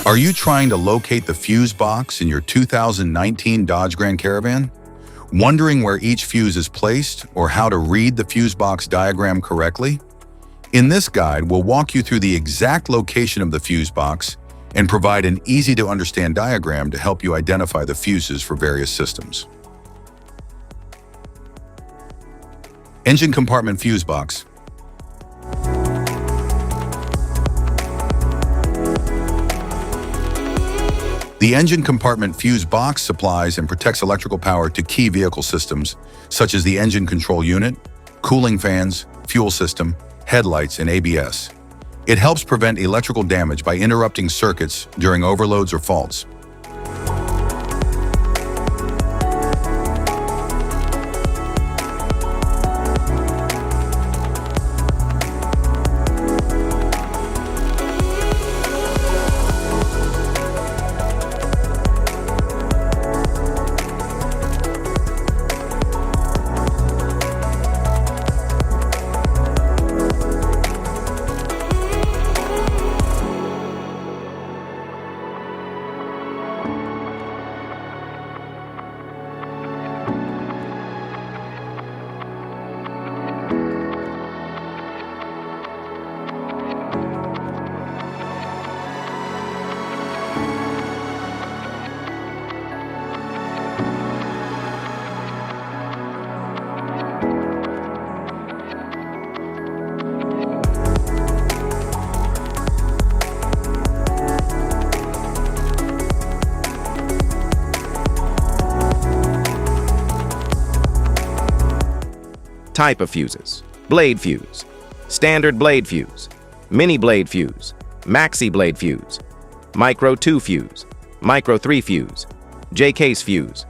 Are you trying to locate the fuse box in your 2019 Dodge Grand Caravan? Wondering where each fuse is placed or how to read the fuse box diagram correctly? In this guide, we'll walk you through the exact location of the fuse box and provide an easy-to-understand diagram to help you identify the fuses for various systems. Engine compartment fuse box. The engine compartment fuse box supplies and protects electrical power to key vehicle systems, such as the engine control unit, cooling fans, fuel system, headlights, and ABS. It helps prevent electrical damage by interrupting circuits during overloads or faults. Type of fuses: blade fuse, standard blade fuse, mini blade fuse, maxi blade fuse, micro 2 fuse, micro 3 fuse, J-case fuse.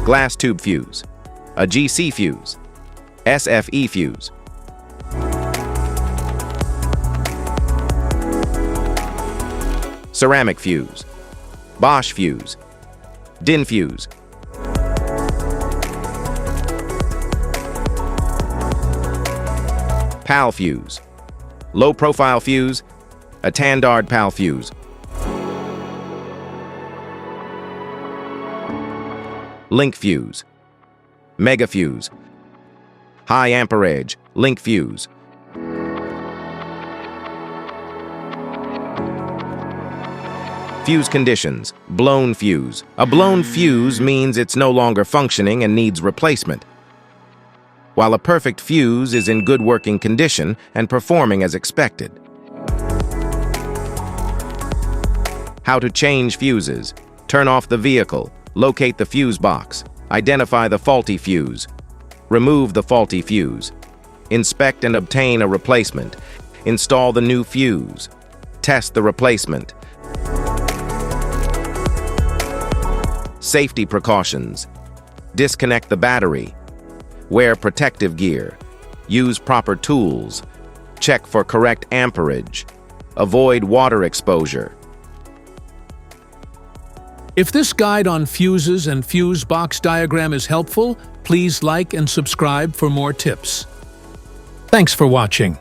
Glass tube fuse, a GC fuse, SFE fuse. Ceramic fuse, Bosch fuse, DIN fuse. PAL fuse, low profile fuse, a Tandard PAL fuse. Link fuse, mega fuse, high amperage, link fuse. Fuse conditions: blown fuse. A blown fuse means it's no longer functioning and needs replacement, while a perfect fuse is in good working condition and performing as expected. How to change fuses: turn off the vehicle, locate the fuse box, identify the faulty fuse, remove the faulty fuse, inspect and obtain a replacement, install the new fuse, test the replacement. Safety precautions: disconnect the battery, wear protective gear, use proper tools, check for correct amperage, avoid water exposure. If this guide on fuses and fuse box diagram is helpful, please like and subscribe for more tips. Thanks for watching.